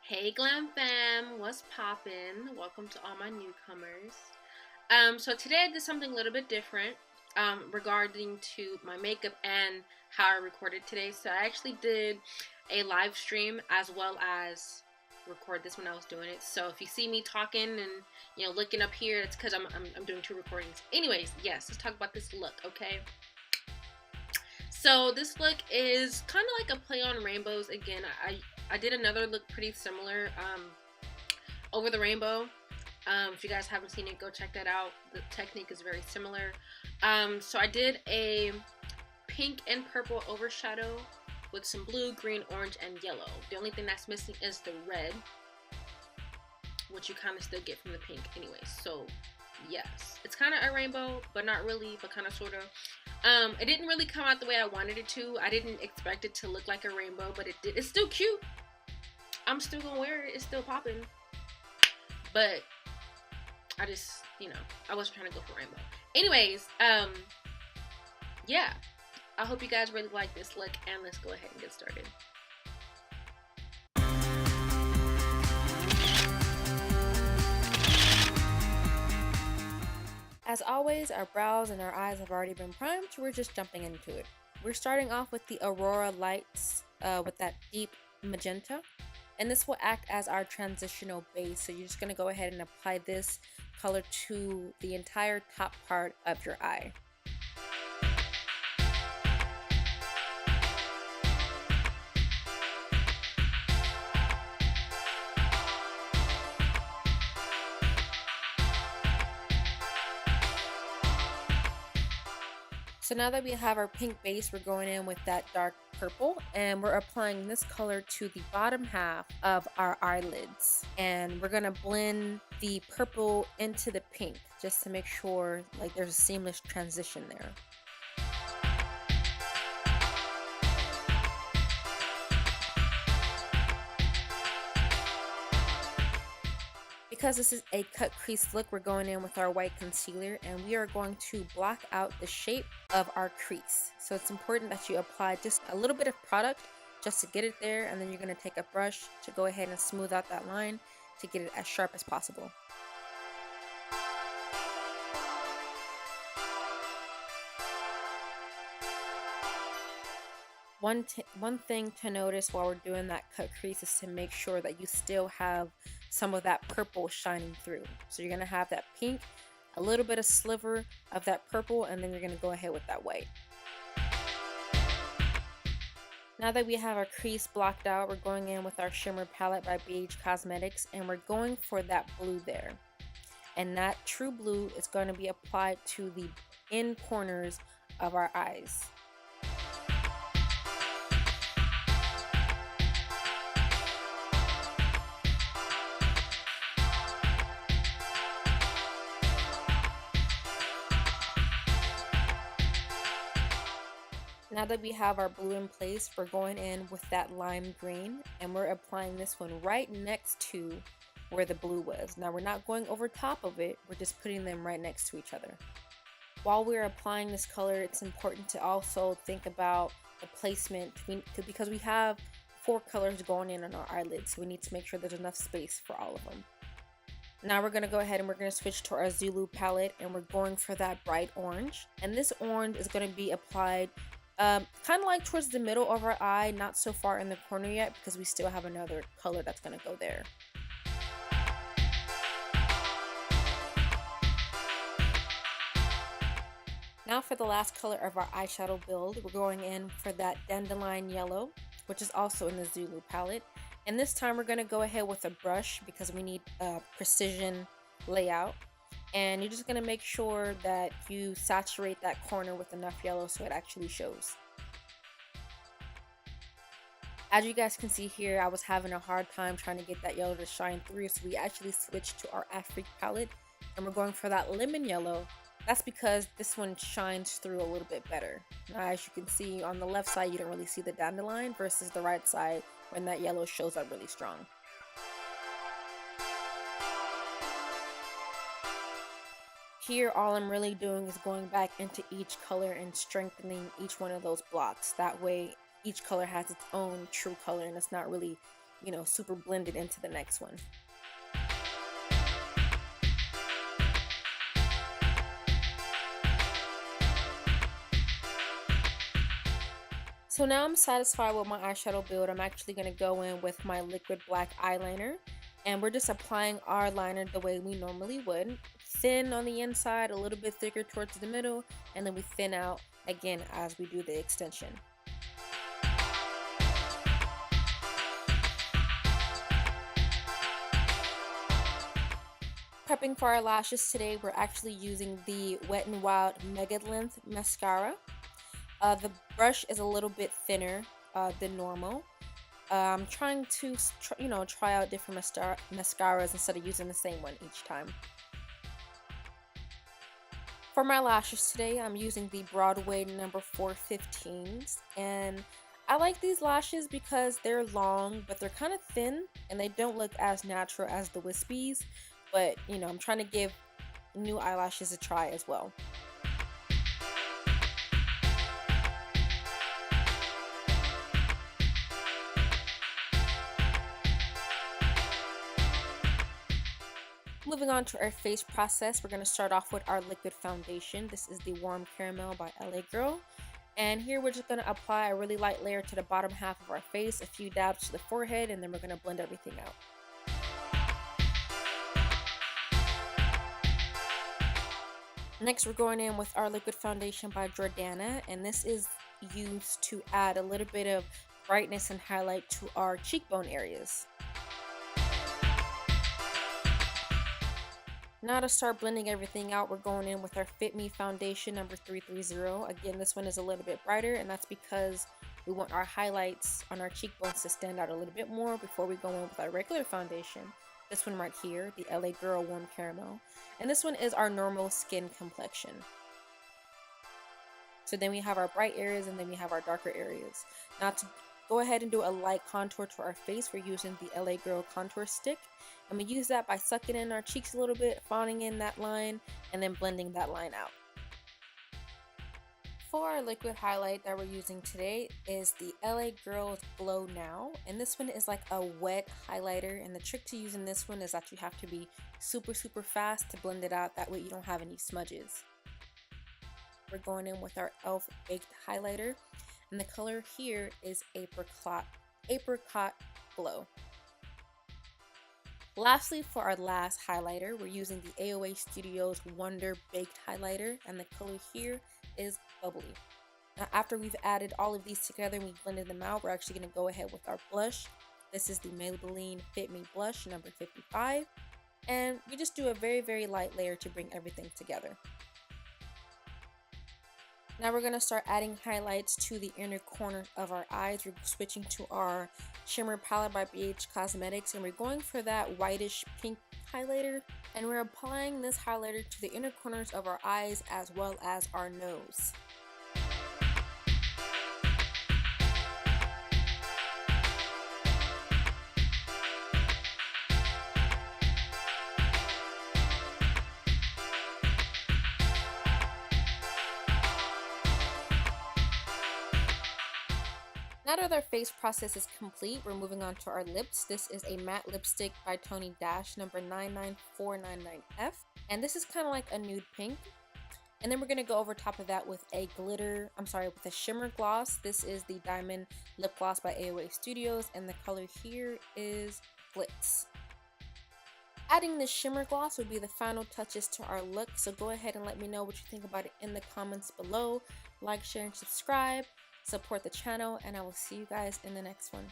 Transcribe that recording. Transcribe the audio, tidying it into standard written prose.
Hey Glam Fam, what's poppin'? Welcome to all my newcomers. So today I did something a little bit different regarding to my makeup and how I recorded today. So I actually did a live stream as well as record this when I was doing it. So if you see me talking and looking up here, it's because I'm doing two recordings. Anyways, yes, let's talk about this look, okay? So this look is kind of like a play on rainbows. Again, I did another look pretty similar over the rainbow. If you guys haven't seen it, go check that out. The technique is very similar. So I did a pink and purple overshadow with some blue, green, orange, and yellow. The only thing that's missing is the red, which you kind of still get from the pink anyway. So yes, it's kind of a rainbow, but not really, but kind of sort of. It didn't really come out the way I wanted it to. I didn't expect it to look like a rainbow, but it did. It's still cute. I'm still gonna wear it. It's still popping. But I just, I wasn't trying to go for rainbow. Anyways, yeah. I hope you guys really like this look, and let's go ahead and get started. As always, our brows and our eyes have already been primed, so we're just jumping into it. We're starting off with the Aurora lights with that deep magenta, and this will act as our transitional base. So you're just going to go ahead and apply this color to the entire top part of your eye. So now that we have our pink base, we're going in with that dark purple, and we're applying this color to the bottom half of our eyelids. And we're gonna blend the purple into the pink just to make sure like there's a seamless transition there. Because this is a cut crease look, we're going in with our white concealer, and we are going to block out the shape of our crease. So it's important that you apply just a little bit of product just to get it there, and then you're going to take a brush to go ahead and smooth out that line to get it as sharp as possible. One thing to notice while we're doing that cut crease is to make sure that you still have some of that purple shining through. So you're going to have that pink, a little bit of sliver of that purple, and then you're going to go ahead with that white. Now that we have our crease blocked out, we're going in with our Shimmer palette by BH Cosmetics, and we're going for that blue there. And that true blue is going to be applied to the end corners of our eyes. Now that we have our blue in place, we're going in with that lime green, and we're applying this one right next to where the blue was. Now we're not going over top of it, we're just putting them right next to each other. While we're applying this color, it's important to also think about the placement because we have 4 colors going in on our eyelids, so we need to make sure there's enough space for all of them. Now we're going to go ahead and we're going to switch to our Zulu palette, and we're going for that bright orange. And this orange is going to be applied kind of like towards the middle of our eye, not so far in the corner yet because we still have another color that's going to go there. Now for the last color of our eyeshadow build, we're going in for that dandelion yellow, which is also in the Zulu palette. And this time we're going to go ahead with a brush because we need a precision layout. And you're just going to make sure that you saturate that corner with enough yellow so it actually shows. As you guys can see here, I was having a hard time trying to get that yellow to shine through, so we actually switched to our Afrique palette, and we're going for that lemon yellow. That's because this one shines through a little bit better. Now, as you can see on the left side, you don't really see the dandelion versus the right side when that yellow shows up really strong. Here, all I'm really doing is going back into each color and strengthening each one of those blocks. That way, each color has its own true color and it's not really you know, super blended into the next one. So now I'm satisfied with my eyeshadow build. I'm actually going to go in with my liquid black eyeliner. And we're just applying our liner the way we normally would. Thin on the inside, a little bit thicker towards the middle, and then we thin out again as we do the extension. Prepping for our lashes today, we're actually using the Wet n Wild Mega Length Mascara. The brush is a little bit thinner than normal. I'm trying to, try out different mascaras instead of using the same one each time. For my lashes today, I'm using the Broadway number 415s, and I like these lashes because they're long, but they're kind of thin, and they don't look as natural as the wispies, but, I'm trying to give new eyelashes a try as well. Moving on to our face process, we're going to start off with our liquid foundation. This is the Warm Caramel by LA Girl. And here we're just going to apply a really light layer to the bottom half of our face, a few dabs to the forehead, and then we're going to blend everything out. Next, we're going in with our liquid foundation by Jordana, and this is used to add a little bit of brightness and highlight to our cheekbone areas. Now to start blending everything out, we're going in with our Fit Me foundation number 330. Again, this one is a little bit brighter, and that's because we want our highlights on our cheekbones to stand out a little bit more before we go in with our regular foundation. This one right here, the LA Girl Warm Caramel. And this one is our normal skin complexion. So then we have our bright areas and then we have our darker areas. Now to go ahead and do a light contour to our face, we're using the LA Girl contour stick. And we use that by sucking in our cheeks a little bit, fawning in that line, and then blending that line out. For our liquid highlight that we're using today is the LA Girl Glow Now, and this one is like a wet highlighter, and the trick to using this one is that you have to be super fast to blend it out, that way you don't have any smudges. We're going in with our E.L.F. Baked Highlighter, and the color here is Apricot Glow. Lastly, for our last highlighter, we're using the AOA Studios Wonder Baked Highlighter, and the color here is Bubbly. Now, after we've added all of these together and we've blended them out, we're actually going to go ahead with our blush. This is the Maybelline Fit Me Blush number 55, and we just do a very light layer to bring everything together. Now we're going to start adding highlights to the inner corner of our eyes. We're switching to our Shimmer palette by BH Cosmetics, and we're going for that whitish pink highlighter, and we're applying this highlighter to the inner corners of our eyes as well as our nose. Now that our face process is complete, we're moving on to our lips. This is a matte lipstick by Tony Dash number 99499F, and this is kind of like a nude pink. And then we're going to go over top of that with a with a shimmer gloss. This is the Diamond Lip Gloss by AOA Studios, and the color here is Glitz. Adding the shimmer gloss would be the final touches to our look, so go ahead and let me know what you think about it in the comments below. Like, share, and subscribe. Support the channel, and I will see you guys in the next one.